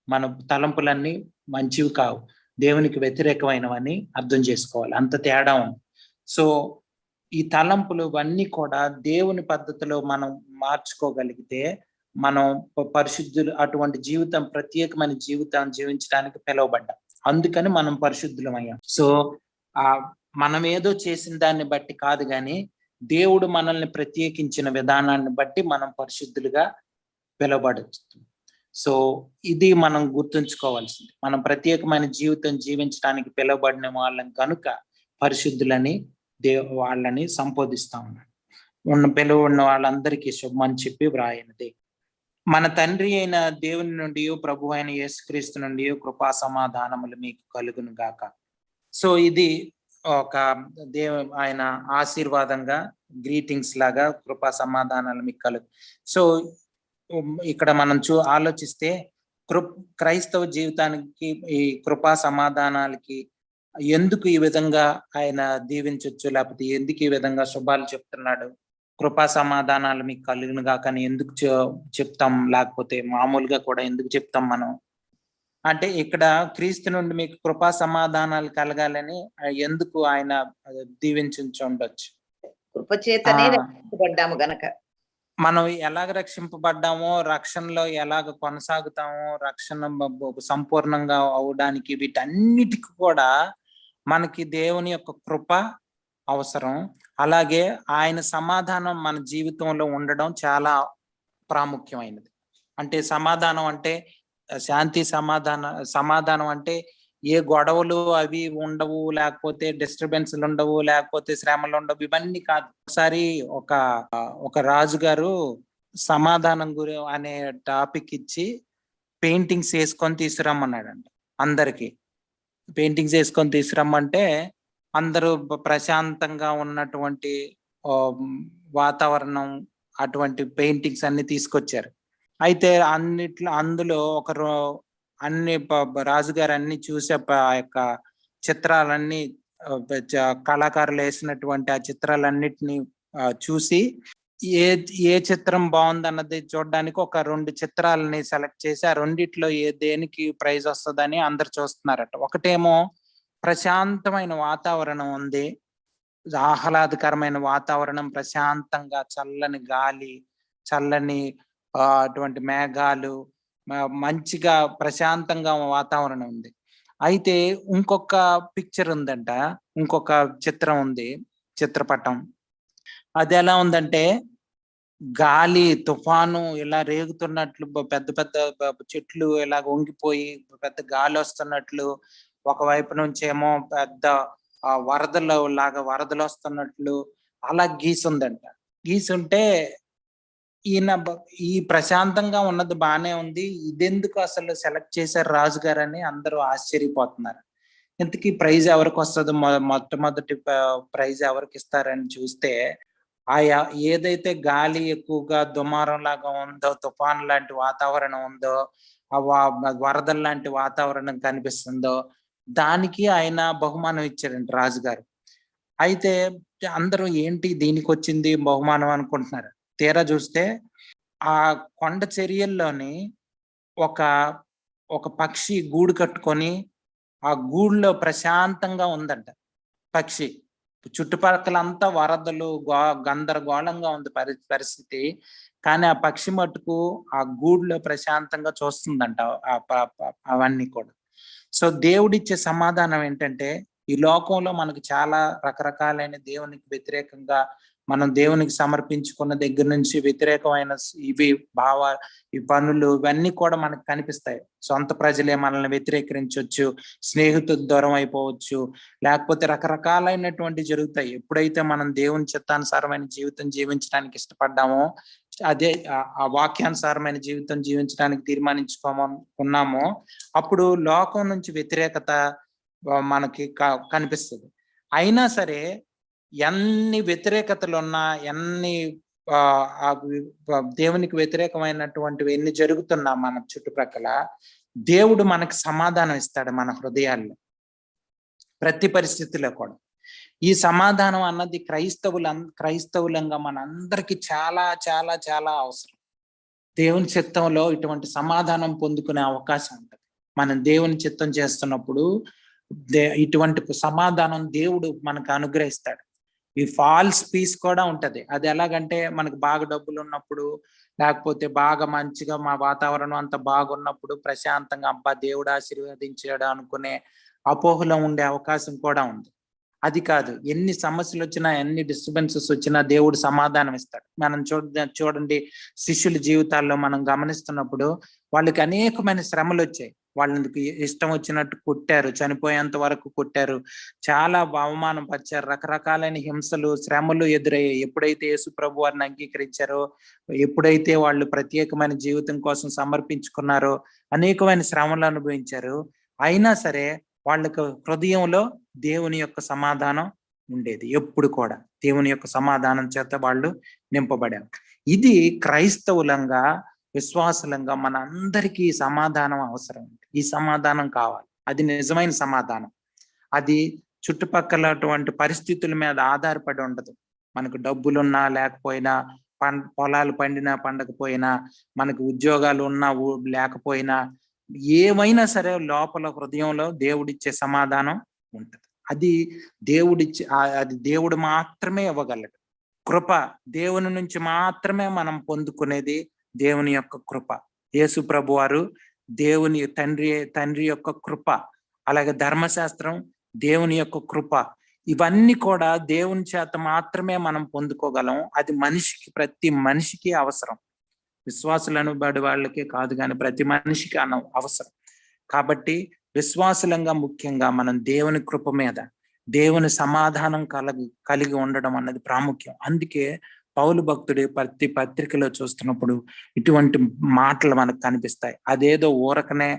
మన తలంపులన్నీ మంచివి కావు, దేవునికి వ్యతిరేకమైనవని అర్థం చేసుకోవాలి. అంత తేడా ఉంది. సో ఈ తలంపులు అన్నీ కూడా దేవుని పద్ధతిలో మనం మార్చుకోగలిగితే మనం పరిశుద్ధులు, అటువంటి జీవితం, ప్రత్యేకమైన జీవితాన్ని జీవించడానికి పిలువబడ్డాం. అందుకని మనం పరిశుద్ధులమయ్యాం. సో మనం ఏదో చేసిన దాన్ని బట్టి కాదు, కానీ దేవుడు మనల్ని ప్రత్యేకించిన విధానాన్ని బట్టి మనం పరిశుద్ధులుగా పిలువబడుతుంది. సో ఇది మనం గుర్తుంచుకోవాల్సింది. మనం ప్రత్యేకమైన జీవితం జీవించడానికి పిలువబడిన వాళ్ళని కనుక పరిశుద్ధులని వాళ్ళని సంబోధిస్తా ఉన్నాడు. పిలువబడిన వాళ్ళందరికీ శుభమని చెప్పి వ్రాయినది. మన తండ్రి అయిన దేవుని నుండి, ప్రభు అయిన యేసుక్రీస్తు నుండి కృపా సమాధానములు మీకు కలుగును గాక. సో ఇది ఒక ఆయన ఆశీర్వాదంగా, గ్రీటింగ్స్ లాగా కృపా సమాధానాలు మీకు కలుగు. సో ఇక్కడ మనం ఆలోచిస్తే క్రైస్తవ జీవితానికి ఈ కృపా సమాధానాలకి ఎందుకు ఈ విధంగా ఆయన దీవించవచ్చు, లేకపోతే ఎందుకు ఈ విధంగా శుభాలు చెప్తున్నాడు? కృపా సమాధానాలు మీకు కలుగునుగా కానీ ఎందుకు చెప్తాం? లేకపోతే మామూలుగా కూడా ఎందుకు చెప్తాం మనం అంటే, ఇక్కడ క్రీస్తు నుండి మీకు కృపా సమాధానాలు కలగాలని ఎందుకు ఆయన దీవించి ఉండొచ్చు? కృపచేతనే రక్షింపబడ్డాము గనక. మనం ఎలాగ రక్షింపబడ్డామో, రక్షణలో ఎలాగ కొనసాగుతామో, రక్షణ సంపూర్ణంగా అవడానికి, వీటన్నిటికి కూడా మనకి దేవుని యొక్క కృప అవసరం. అలాగే ఆయన సమాధానం మన జీవితంలో ఉండడం చాలా ప్రాముఖ్యమైనది. అంటే సమాధానం అంటే శాంతి, సమాధానం అంటే ఏ గొడవలు అవి ఉండవు, లేకపోతే డిస్టర్బెన్స్లు ఉండవు, లేకపోతే శ్రమలు ఉండవు, ఇవన్నీ కాదు. ఒకసారి ఒక రాజు గారు సమాధానం అనే టాపిక్ ఇచ్చి పెయింటింగ్స్ వేసుకొని తీసుకురమ్మన్నాడంట. అందరికి పెయింటింగ్స్ వేసుకొని తీసుకురమ్మంటే అందరూ ప్రశాంతంగా ఉన్నటువంటి వాతావరణం, అటువంటి పెయింటింగ్స్ అన్ని తీసుకొచ్చారు. అయితే అందులో రాజుగారు అన్ని చూసే ఆ యొక్క చిత్రాలన్నీ, కళాకారులు వేసినటువంటి ఆ చిత్రాలన్నిటిని చూసి ఏ చిత్రం బాగుందన్నది చూడడానికి ఒక 2 చిత్రాలని సెలెక్ట్ చేసి ఆ రెండిట్లో దేనికి ప్రైజ్ వస్తుందని అందరు చూస్తున్నారట. ఒకటేమో ప్రశాంతమైన వాతావరణం ఉంది, ఆహ్లాదకరమైన వాతావరణం, ప్రశాంతంగా చల్లని గాలి, చల్లని అటువంటి మేఘాలు, మంచిగా ప్రశాంతంగా వాతావరణం ఉంది. అయితే ఇంకొక పిక్చర్ ఉందంట, ఇంకొక చిత్రం ఉంది, చిత్రపటం. అది ఎలా ఉందంటే గాలి, తుఫాను ఇలా రేగుతున్నట్లు, పెద్ద పెద్ద చెట్లు ఇలా వంగిపోయి పెద్ద గాలి వస్తున్నట్లు, ఒకవైపు నుంచి ఏమో పెద్ద వరదలు వస్తున్నట్లు అలా గీసుందంట. గీసుంటే ఈ ప్రశాంతంగా ఉన్నది బానే ఉంది, ఇదెందుకు అసలు సెలెక్ట్ చేశారు రాజుగారు అని అందరూ ఆశ్చర్యపోతున్నారు. ఇంతకీ ప్రైజ్ ఎవరికి వస్తుంది, మొట్టమొదటి ప్రైజ్ ఎవరికి ఇస్తారని చూస్తే ఏదైతే గాలి ఎక్కువగా దుమారం లాగా ఉందో, తుఫాన్ లాంటి వాతావరణం ఉందో, వరదల లాంటి వాతావరణం కనిపిస్తుందో దానికి ఆయన బహుమానం ఇచ్చారంట రాజుగారు. అయితే అందరూ ఏంటి దీనికి వచ్చింది బహుమానం అనుకుంటున్నారు. తీరా చూస్తే ఆ కొండ చర్యల్లోని ఒక పక్షి గూడు కట్టుకొని ఆ గూడులో ప్రశాంతంగా ఉందంట పక్షి. చుట్టుపక్కలంతా వరదలు గందరగోళంగా ఉంది పరిస్థితి, కానీ ఆ పక్షి మట్టుకు ఆ గూడులో ప్రశాంతంగా చూస్తుందంట అవన్నీ కూడా. సో దేవుడిచ్చే సమాధానం ఏంటంటే, ఈ లోకంలో మనకు చాలా రకరకాలైన దేవునికి వ్యతిరేకంగా మనం దేవునికి సమర్పించుకున్న దగ్గర నుంచి వ్యతిరేకమైన ఈ పనులు ఇవన్నీ కూడా మనకు కనిపిస్తాయి. సొంత ప్రజలే మనల్ని వ్యతిరేకించవచ్చు, స్నేహితులు దూరం అయిపోవచ్చు, లేకపోతే రకరకాలైనటువంటి జరుగుతాయి. ఎప్పుడైతే మనం దేవుని చిత్తానుసారమైన జీవితం జీవించడానికి ఇష్టపడ్డామో, అదే ఆ వాక్యానుసారమైన జీవితం జీవించడానికి తీర్మానించుకున్నామో, అప్పుడు లోకం నుంచి వ్యతిరేకత మనకి కనిపిస్తుంది. అయినా సరే ఎన్ని వ్యతిరేకతలు ఉన్నా, ఎన్ని దేవునికి వ్యతిరేకమైనటువంటివి ఎన్ని జరుగుతున్నా మన చుట్టుప్రక్కల, దేవుడు మనకి సమాధానం ఇస్తాడు మన హృదయాల్లో ప్రతి పరిస్థితిలో కూడా. ఈ సమాధానం అన్నది క్రైస్తవులంగా మనందరికీ చాలా చాలా చాలా అవసరం. దేవుని చిత్తంలో ఇటువంటి సమాధానం పొందుకునే అవకాశం ఉంటుంది. మనం దేవుని చిత్తం చేస్తున్నప్పుడు ఇటువంటి సమాధానం దేవుడు మనకు అనుగ్రహిస్తాడు. ఈ ఫాల్స్ పీస్ కూడా ఉంటది. అది ఎలాగంటే, మనకు బాగా డబ్బులు ఉన్నప్పుడు, లేకపోతే బాగా మంచిగా మా వాతావరణం అంతా బాగున్నప్పుడు ప్రశాంతంగా అబ్బా దేవుడు ఆశీర్వదించాడు అనుకునే అపోహలో ఉండే అవకాశం కూడా ఉంది. అది కాదు, ఎన్ని సమస్యలు వచ్చినా, ఎన్ని డిస్టర్బెన్సెస్ వచ్చినా దేవుడు సమాధానం ఇస్తాడు. మనం చూడండి శిష్యుల జీవితాల్లో మనం గమనిస్తున్నప్పుడు వాళ్ళకి అనేకమైన శ్రమలు వచ్చాయి. వాళ్ళకి ఇష్టం వచ్చినట్టు కొట్టారు, చనిపోయేంత వరకు కొట్టారు, చాలా అవమానం పరిచారు, రకరకాలైన హింసలు శ్రమలు ఎదురయ్యాయి. ఎప్పుడైతే యేసు ప్రభు వారిని అంగీకరించారో, ఎప్పుడైతే వాళ్ళు ప్రత్యేకమైన జీవితం కోసం సమర్పించుకున్నారో, అనేకమైన శ్రమలు అనుభవించారు. అయినా సరే వాళ్ళకు హృదయంలో దేవుని యొక్క సమాధానం ఉండేది. ఎప్పుడు కూడా దేవుని యొక్క సమాధానం చేత వాళ్ళు నింపబడారు. ఇది క్రైస్తవులంగా, విశ్వాసులంగా మన అందరికీ సమాధానం అవసరం. ఈ సమాధానం కావాలి. అది నిజమైన సమాధానం. అది చుట్టుపక్కల అటువంటి పరిస్థితుల మీద ఆధారపడి ఉండదు. మనకు డబ్బులున్నా లేకపోయినా, పొలాలు పండినా పండకపోయినా, మనకు ఉద్యోగాలు ఉన్నా లేకపోయినా, ఏమైనా సరే లోపల హృదయంలో దేవుడిచ్చే సమాధానం ఉంటుంది. అది దేవుడు మాత్రమే ఇవ్వగలడు. కృప దేవుని నుంచి మాత్రమే మనం పొందుకునేది దేవుని యొక్క కృప. యేసు ప్రభు వారు దేవుని తండ్రి యొక్క కృప, అలాగే ధర్మశాస్త్రం దేవుని యొక్క కృప, ఇవన్నీ కూడా దేవుని చేత మాత్రమే మనం పొందుకోగలం. అది ప్రతి మనిషికి అవసరం. విశ్వాసులు అనబడే వాళ్ళకే కాదు, కానీ ప్రతి మనిషికి అవసరం. కాబట్టి విశ్వాసులంగా ముఖ్యంగా మనం దేవుని కృప మీద, దేవుని సమాధానం కలిగి ఉండడం అన్నది ప్రాముఖ్యం. అందుకే పౌలు భక్తుడి ప్రతి పత్రికలో చూస్తున్నప్పుడు ఇటువంటి మాటలు మనకు కనిపిస్తాయి. అదేదో ఊరకనే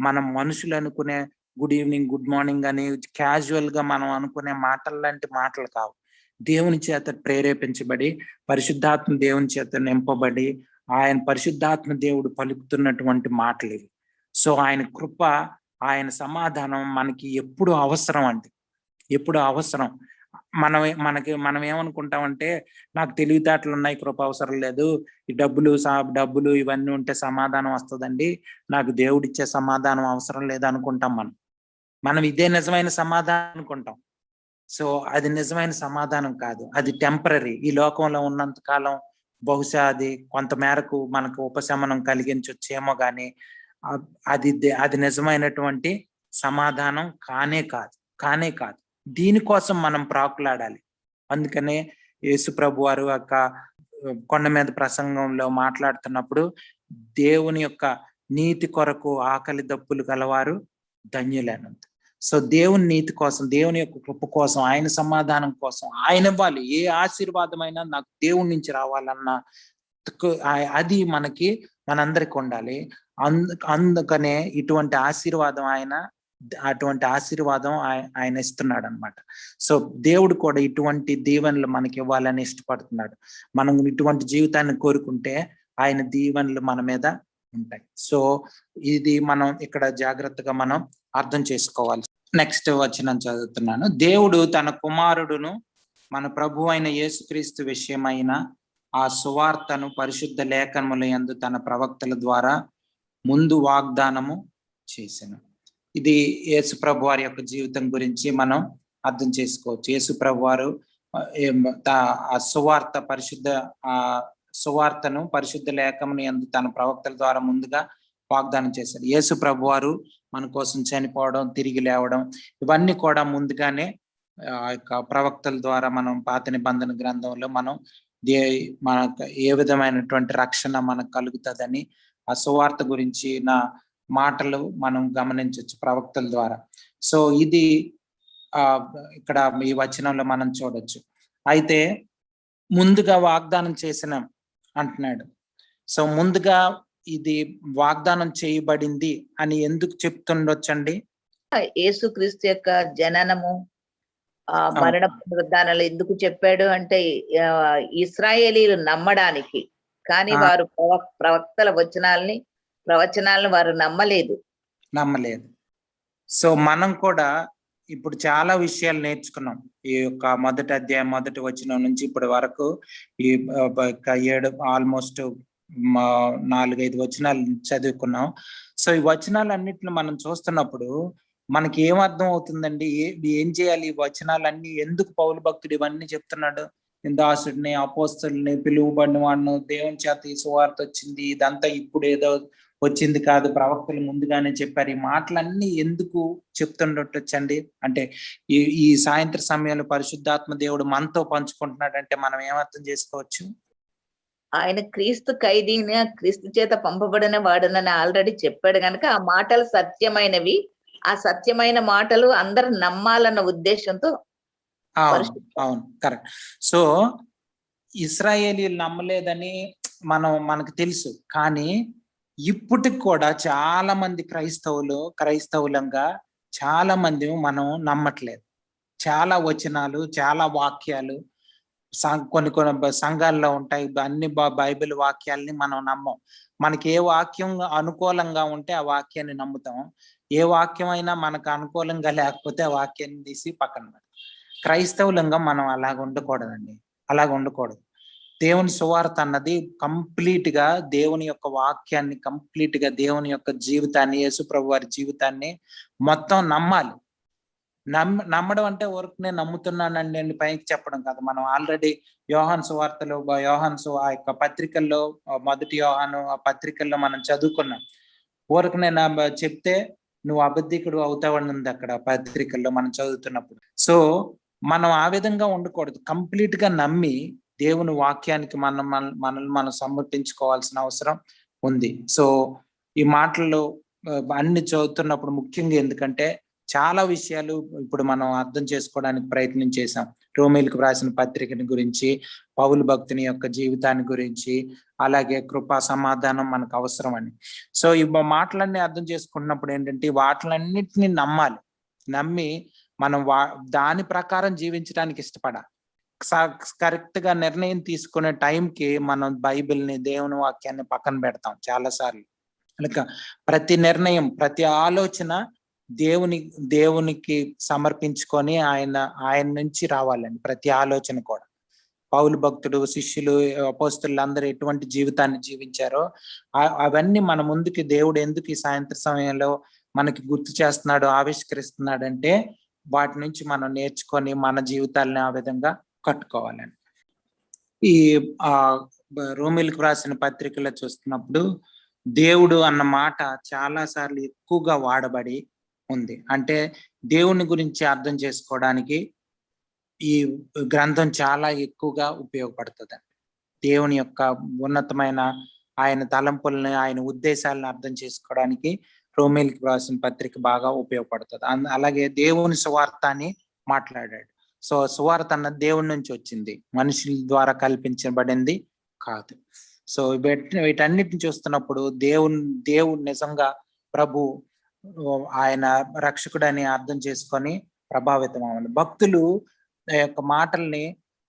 మనం మనుషులు అనుకునే గుడ్ ఈవినింగ్, గుడ్ మార్నింగ్ అని క్యాజువల్ గా మనం అనుకునే మాటలు లాంటి మాటలు కావు. దేవుని చేత ప్రేరేపించబడి, పరిశుద్ధాత్మ దేవుని చేత నింపబడి, ఆయన పరిశుద్ధాత్మ దేవుడు పలుకుతున్నటువంటి మాటలు ఇవి. సో ఆయన కృప, ఆయన సమాధానం మనకి ఎప్పుడు అవసరం అండి, ఎప్పుడు అవసరం. మనం ఏమనుకుంటామంటే, నాకు తెలివితేటలు ఉన్నాయి, కృప అవసరం లేదు, ఈ డబ్బులు ఇవన్నీ ఉంటే సమాధానం వస్తుందండి, నాకు దేవుడిచ్చే సమాధానం అవసరం లేదు అనుకుంటాం. మనం ఇదే నిజమైన సమాధానం అనుకుంటాం. సో అది నిజమైన సమాధానం కాదు, అది టెంపరరీ. ఈ లోకంలో ఉన్నంత కాలం బహుశా అది కొంత మేరకు మనకు ఉపశమనం కలిగించొచ్చేమో, కానీ అది నిజమైనటువంటి సమాధానం కానే కాదు. దీనికోసం మనం ప్రాకులాడాలి. అందుకనే యేసు ప్రభు వారు యొక్క కొండ మీద ప్రసంగంలో మాట్లాడుతున్నప్పుడు, దేవుని యొక్క నీతి కొరకు ఆకలి దప్పులు గలవారు ధన్యులనంత. సో దేవుని నీతి కోసం, దేవుని యొక్క కృప కోసం, ఆయన సమాధానం కోసం ఆయన ఇవ్వాలి. ఏ ఆశీర్వాదమైనా నాకు దేవుడి నుంచి రావాలన్న అది మనకి మనందరికి ఉండాలి. అందుకనే ఇటువంటి ఆశీర్వాదం అటువంటి ఆశీర్వాదం ఆయన ఇస్తున్నాడు అనమాట. సో దేవుడు కూడా ఇటువంటి దీవెనలు మనకి ఇవ్వాలని ఇష్టపడుతున్నాడు. మనం ఇటువంటి జీవితాన్ని కోరుకుంటే ఆయన దీవెనలు మన మీద ఉంటాయి. సో ఇది మనం ఇక్కడ జాగ్రత్తగా మనం అర్థం చేసుకోవాలి. నెక్స్ట్ వచనం చదువుతున్నాను. దేవుడు తన కుమారుడును మన ప్రభు అయిన యేసుక్రీస్తు విషయమైన ఆ సువార్తను పరిశుద్ధ లేఖనముల యందు తన ప్రవక్తల ద్వారా ముందు వాగ్దానము చేసెను. ఇది యేసు ప్రభు వారి యొక్క జీవితం గురించి మనం అర్థం చేసుకోవచ్చు. యేసు ప్రభు వారు ఆ సువార్తను పరిశుద్ధ లేఖముల యందు తన ప్రవక్తల ద్వారా ముందుగా వాగ్దానం చేశారు. యేసు ప్రభు వారు మన కోసం చనిపోవడం, తిరిగి లేవడం, ఇవన్నీ కూడా ముందుగానే ఆ యొక్క ప్రవక్తల ద్వారా మనం పాత నిబంధన గ్రంథంలో మనం మనకు ఏ విధమైనటువంటి రక్షణ మనకు కలుగుతుందని ఆ సువార్త గురించి నా మాటలు మనం గమనించవచ్చు ప్రవక్తల ద్వారా. సో ఇది ఇక్కడ ఈ వచనంలో మనం చూడొచ్చు. అయితే ముందుగా వాగ్దానం చేసిన అంటున్నాడు. సో ముందుగా ఇది వాగ్దానం చేయబడింది అని ఎందుకు చెప్తుండొచ్చండి? యేసుక్రీస్తు యొక్క జననము, మరణ పునరుద్ధానాలు ఎందుకు చెప్పాడు అంటే ఇశ్రాయేలీలు నమ్మడానికి, కానీ వారు ప్రవక్తల ప్రవచనాలను వారు నమ్మలేదు. సో మనం కూడా ఇప్పుడు చాలా విషయాలు నేర్చుకున్నాం. ఈ యొక్క మొదటి అధ్యాయం మొదటి వచనం నుంచి ఇప్పటి వరకు ఈ 7 ఆల్మోస్ట్ 4-5 వచనాలు చదువుకున్నాం. సో ఈ వచనాలన్నిటిని మనం చూస్తున్నప్పుడు మనకి ఏమర్థం అవుతుందండి? ఏం చేయాలి? ఈ వచనాలన్నీ ఎందుకు పౌలు భక్తుడు ఇవన్నీ చెప్తున్నాడు? దాసుడిని, అపోస్తలుని, పిలువబడిన వాడిని, దేవుని చేత ఈ సువార్త వచ్చింది, ఇదంతా ఇప్పుడు ఏదో వచ్చింది కాదు, ప్రవక్తలు ముందుగానే చెప్పారు. ఈ మాటలన్నీ ఎందుకు చెప్తుండొచ్చండి? అంటే ఈ సాయంత్ర సమయంలో పరిశుద్ధాత్మ దేవుడు మనతో పంచుకుంటున్నాడంటే మనం ఏమర్థం చేసుకోవచ్చు? ఆయన క్రీస్తు ఖైదీని, క్రీస్తు చేత పంపబడిన వాడునని ఆల్రెడీ చెప్పాడు కనుక ఆ మాటలు సత్యమైనవి. ఆ సత్యమైన మాటలు అందరు నమ్మాలన్న ఉద్దేశంతో. అవును, కరెక్ట్. సో ఇశ్రాయేలీలు నమ్మలేదని మనకు తెలుసు, కానీ ఇప్పటికి కూడా చాలా మంది క్రైస్తవులంగా చాలా మంది మనం నమ్మట్లేదు. చాలా వచనాలు, చాలా వాక్యాలు కొన్ని సంఘాల్లో ఉంటాయి. అన్ని బైబిల్ వాక్యాలని మనం నమ్మం. మనకి ఏ వాక్యం అనుకూలంగా ఉంటే ఆ వాక్యాన్ని నమ్ముతాం. ఏ వాక్యం అయినా మనకు అనుకూలంగా లేకపోతే ఆ వాక్యాన్ని తీసి పక్కన పెడతాం. క్రైస్తవులంగా మనం అలాగ ఉండకూడదు. దేవుని సువార్త అన్నది కంప్లీట్ గా దేవుని యొక్క వాక్యాన్ని, కంప్లీట్ గా దేవుని యొక్క జీవితాన్ని, యేసు ప్రభు వారి జీవితాన్ని మొత్తం నమ్మాలి. నమ్మడం అంటే ఊరికనే నమ్ముతున్నానండి అని పైకి చెప్పడం కాదు. మనం ఆల్రెడీ యోహాను సువార్తలో, ఆ యొక్క పత్రికల్లో, మొదటి యోహాను ఆ పత్రికల్లో మనం చదువుకున్నాం. ఊరికనే చెప్తే నువ్వు అబద్ధికుడు అవుతావని ఉంది అక్కడ పత్రికల్లో మనం చదువుతున్నప్పుడు. సో మనం ఆ విధంగా ఉండకూడదు. కంప్లీట్ గా నమ్మి దేవుని వాక్యానికి మనల్ని మనం సమర్పించుకోవాల్సిన అవసరం ఉంది. సో ఈ మాటల్లో అన్ని చదువుతున్నప్పుడు ముఖ్యంగా ఎందుకంటే చాలా విషయాలు ఇప్పుడు మనం అర్థం చేసుకోవడానికి ప్రయత్నం చేశాం. రోమీలకు రాసిన పత్రికని గురించి, పౌలు భక్తుని యొక్క జీవితాన్ని గురించి, అలాగే కృపా సమాధానం మనకు అవసరం అని. సో ఈ మాటలన్నీ అర్థం చేసుకున్నప్పుడు ఏంటంటే వాటిలన్నిటిని నమ్మి మనం దాని ప్రకారం జీవించడానికి ఇష్టపడాలి. కరెక్ట్ గా నిర్ణయం తీసుకునే టైంకి మనం బైబిల్ని, దేవుని వాక్యాన్ని పక్కన పెడతాం చాలా సార్లు. కనుక ప్రతి నిర్ణయం, ప్రతి ఆలోచన దేవునికి సమర్పించుకొని ఆయన నుంచి రావాలండి ప్రతి ఆలోచన కూడా. పౌలు భక్తుడు, శిష్యులు, అపోస్తలులు అందరూ ఎటువంటి జీవితాన్ని జీవించారో అవన్నీ మన ముందుకి దేవుడు ఎందుకు ఈ సాయంత్ర సమయంలో మనకి గుర్తు చేస్తున్నాడు, ఆవిష్కరిస్తున్నాడు అంటే వాటి నుంచి మనం నేర్చుకొని మన జీవితాలని ఆ విధంగా కట్టుకోవాలండి. ఈ రోమీలకు రాసిన పత్రికలో చూస్తున్నప్పుడు దేవుడు అన్న మాట చాలా సార్లు ఎక్కువగా వాడబడి ఉంది. అంటే దేవుని గురించి అర్థం చేసుకోవడానికి ఈ గ్రంథం చాలా ఎక్కువగా ఉపయోగపడుతుంది. దేవుని యొక్క ఉన్నతమైన ఆయన తలంపుల్ని, ఆయన ఉద్దేశాలను అర్థం చేసుకోవడానికి రోమీలకు రాసిన పత్రిక బాగా ఉపయోగపడుతుంది. అలాగే దేవుని సువార్త అని మాట్లాడాడు. సో సువార్త అన్నది దేవుడి నుంచి వచ్చింది, మనుషుల ద్వారా కల్పించబడింది కాదు. సో వీటన్నిటిని చూస్తున్నప్పుడు దేవుడు నిజంగా ప్రభు ఆయన రక్షకుడని అర్థం చేసుకొని ప్రభావితం అవ్వాలి. భక్తులు యొక్క మాటల్ని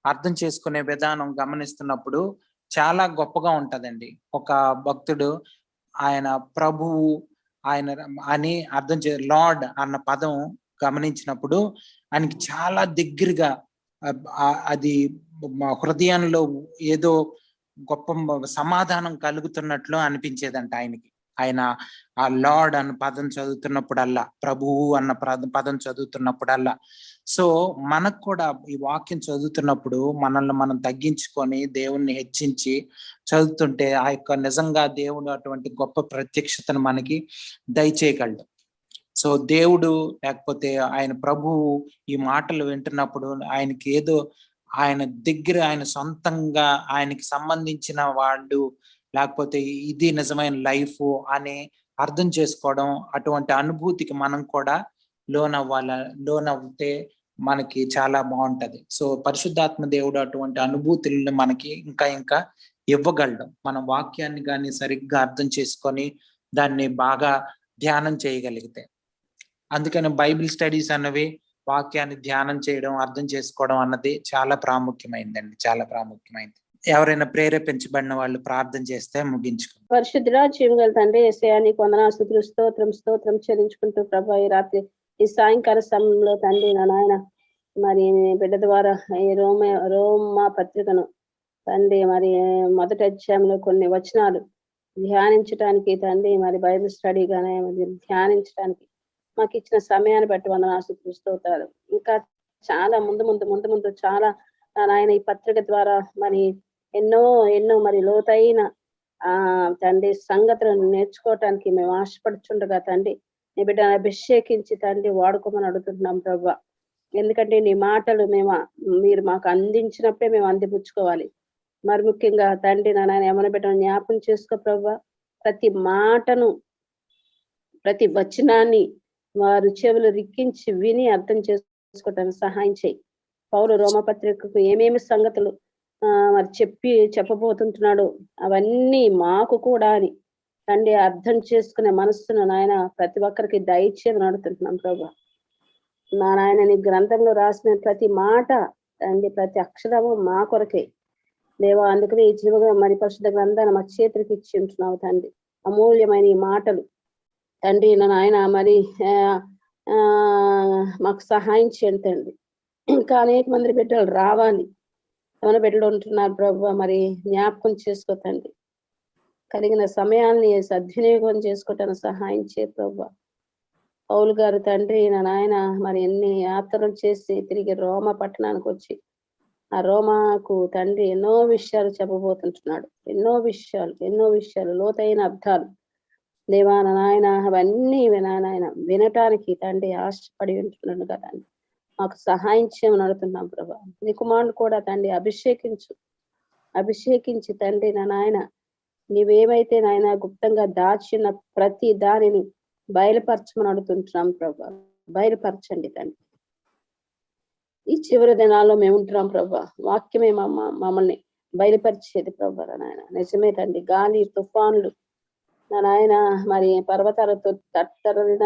అర్థం చేసుకునే విధానం గమనిస్తున్నప్పుడు చాలా గొప్పగా ఉంటదండి. ఒక భక్తుడు ఆయన ప్రభువు ఆయన అని అర్థం లార్డ్ అన్న పదం గమనించినప్పుడు ఆయనకి చాలా దగ్గరగా అది హృదయంలో ఏదో గొప్ప సమాధానం కలుగుతున్నట్లు అనిపించేదంట ఆయనకి. ఆయన ఆ లార్డ్ అన్న పదం చదువుతున్నప్పుడల్లా, ప్రభువు అన్న పదం చదువుతున్నప్పుడల్లా. సో మనకు కూడా ఈ వాక్యం చదువుతున్నప్పుడు మనల్ని మనం తగ్గించుకొని దేవుణ్ణి హెచ్చించి చదువుతుంటే ఆ యొక్క నిజంగా దేవుడు అటువంటి గొప్ప ప్రత్యక్షతను మనకి దయచేయగలడు. సో దేవుడు లేకపోతే ఆయన ప్రభువు ఈ మాటలు వింటున్నప్పుడు ఆయనకి ఏదో ఆయన దగ్గర ఆయన సొంతంగా ఆయనకి సంబంధించిన వాళ్ళు, లేకపోతే ఇది నిజమైన లైఫ్ అని అర్థం చేసుకోవడం, అటువంటి అనుభూతికి మనం కూడా లోనవుతే మనకి చాలా బాగుంటది. సో పరిశుద్ధాత్మ దేవుడు అటువంటి అనుభూతులను మనకి ఇంకా ఇంకా ఇవ్వగలడం, మనం వాక్యాన్ని కానీ సరిగ్గా అర్థం చేసుకొని దాన్ని బాగా ధ్యానం చేయగలిగితే. అందుకని బైబిల్ స్టడీస్ అన్నవి వాక్యాన్ని ధ్యానం చేయడం, అర్థం చేసుకోవడం అన్నది చాలా ప్రాముఖ్యమైందండి, చాలా ప్రాముఖ్యమైంది. ఎవరైనా ప్రేరేపించబడిన వాళ్ళు ప్రార్థన చేస్తే ముగించుకుంటాం. పరిశుద్ధుడా జీవగల తండ్రి యేసయ్యా నీకు వందనాలు, స్తోత్రం చెల్లించుకుంటూ ప్రభా ఈ రాత్రి ఈ సాయంకాల సమయంలో తండ్రి నా నాయన మరి బిడ్డ ద్వారా ఈ రోమా పత్రికను తండ్రి మరి మొదటి అధ్యాయంలో కొన్ని వచనాలు ధ్యానించడానికి తండ్రి మరి బైబిల్ స్టడీగానే ధ్యానించడానికి మాకు ఇచ్చిన సమయాన్ని బట్టి వందనాలు స్తోత్రాలు. ఇంకా చాలా ముందు చాలా నాయన ఈ పత్రిక ద్వారా మరి ఎన్నో మరి లోతైన తండ్రి సంగతులను నేర్చుకోవటానికి మేము ఆశపడుచుండగా తండ్రి నీ బిడ్డను అభిషేకించి తండ్రి వాడుకోమని అడుగుతున్నాం ప్రభా. ఎందుకంటే నీ మాటలు మీరు మాకు అందించినప్పుడే మేము అందిపుచ్చుకోవాలి. మరి ముఖ్యంగా తండ్రి నాయన ఏమైనా బిడ్డను జ్ఞాపకం చేసుకో ప్రభా. ప్రతి మాటను ప్రతి వచనాన్ని వారు చెవులు రిక్కించి విని అర్థం చేసుకోవటానికి సహాయం చేయి. పౌలు రోమపత్రికకు ఏమేమి సంగతులు మరి చెప్పబోతుంటున్నాడు అవన్నీ మాకు కూడా అని తండ్రి అర్థం చేసుకునే మనస్సును నాయన ప్రతి ఒక్కరికి దయచేయమని అడుగుతున్నాం ప్రభా. నా నాయన నీ గ్రంథంలో రాసిన ప్రతి మాట తండ్రి ప్రతి అక్షరము మా కొరకే దేవా. అందుకని ఈ జీవగా మరి పరిశుద్ధ గ్రంథాన్ని మా చేతికి ఇచ్చి ఉంటున్నావు తండ్రి. అమూల్యమైన ఈ మాటలు తండ్రి నా నాయన మరి మాకు సహాయం చేయండి తండ్రి. ఇంకా అనేక మంది బిడ్డలు రావాలి, ఏమైనా బిడ్డలు ఉంటున్నారు ప్రభు, మరి జ్ఞాపకం చేసుకో తండ్రి. కలిగిన సమయాన్ని సద్వినియోగం చేసుకోవటానికి సహాయం చేయ ప్రభు. పౌలు గారు తండ్రి నా నాయన మరి ఎన్ని యాత్రలు చేసి తిరిగి రోమా పట్టణానికి వచ్చి ఆ రోమాకు తండ్రి ఎన్నో విషయాలు చెప్పబోతుంటున్నాడు. ఎన్నో విషయాలు లోతైన అర్థాలు దేవా నాయన అవన్నీ నాయన వినటానికి తండ్రి ఆశపడి ఉంటున్నాడు కదా. మాకు సహాయం చేయమని అడుగుతున్నాం ప్రభా. నీ కుమారుడు కూడా తండ్రి అభిషేకించి తండ్రి నా నాయన నీవేమైతే నాయన గుప్తంగా దాచిన ప్రతి దానిని బయలుపరచమని అడుగుతుంటున్నాం ప్రభా. బయలుపరచండి తండ్రి. ఈ చివరి దినాల్లో మేము ఉంటున్నాం ప్రభా. వాక్యమే మమ్మల్ని బయలుపరిచేది ప్రభా నాయన. నిజమే తండ్రి. గాలి తుఫాన్లు నా నాయన మరి పర్వతాలతో తత్తరిన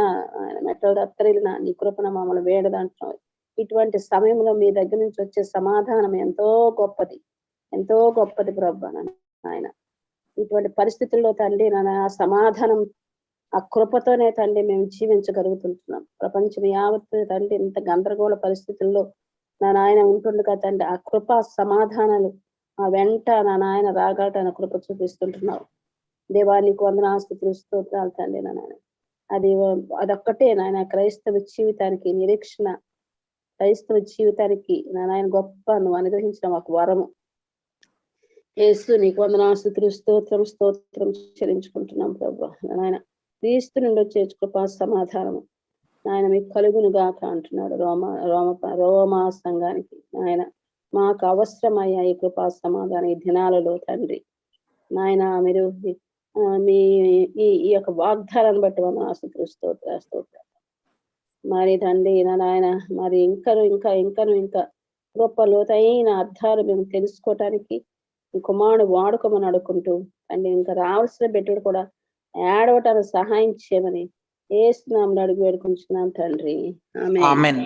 మెట్టలు తత్తరిన నీ కృపణ మమ్మల్ని వేడదంటున్నావు. ఇటువంటి సమయంలో మీ దగ్గర నుంచి వచ్చే సమాధానం ఎంతో గొప్పది ప్రభా నాయన. ఇటువంటి పరిస్థితుల్లో తండ్రి నా సమాధానం ఆ కృపతోనే తండ్రి మేము జీవించగలుగుతుంటున్నాం. ప్రపంచం యావత్తు తండ్రి ఇంత గందరగోళ పరిస్థితుల్లో నా నాయన ఉంటుండగా తండ్రి ఆ కృప సమాధానాలు ఆ వెంట నా నాయన రాగలటానికి కృప చూపిస్తుంటున్నావు దేవానికి వందనాస్తుతులు స్తోత్రాలు తండ్రి నా నాయన. అదొక్కటే నాయన క్రైస్తవ జీవితానికి నిరీక్షణ, క్రైస్తవ జీవితానికి నా నాయన గొప్ప నువ్వు అనుగ్రహించిన మాకు వరము. యేసు నీకు వందనాస్తుతులు స్తోత్రం చెల్లించుకుంటున్నాం ప్రభు నాయన. క్రీస్తు నుండి వచ్చే కృపా సమాధానము నాయన మీకు కలుగును గాక అంటున్నాడు రోమా సంఘానికి. నాయన మాకు అవసరమయ్యా ఈ కృపా సమాధానం ఈ దినాలలో తండ్రి నాయన. మీరు మీ ఈ యొక్క వాగ్దానాన్ని బట్టి వందనాస్తుతులు స్తోత్ర మరి తండ్రి నాయన మరి ఇంకా గొప్ప లోతైన అర్థాలు మేము తెలుసుకోవటానికి ఈ కుమారుడు వాడుకోమని అడుక్కుంటూ తండ్రి ఇంకా రావాల్సిన బిడ్డడు కూడా ఏడవటానికి సహాయం చేయమని ఏసునామములో అడిగి వేడుకుంటున్నాం తండ్రి. ఆమేన్. ఆమేన్.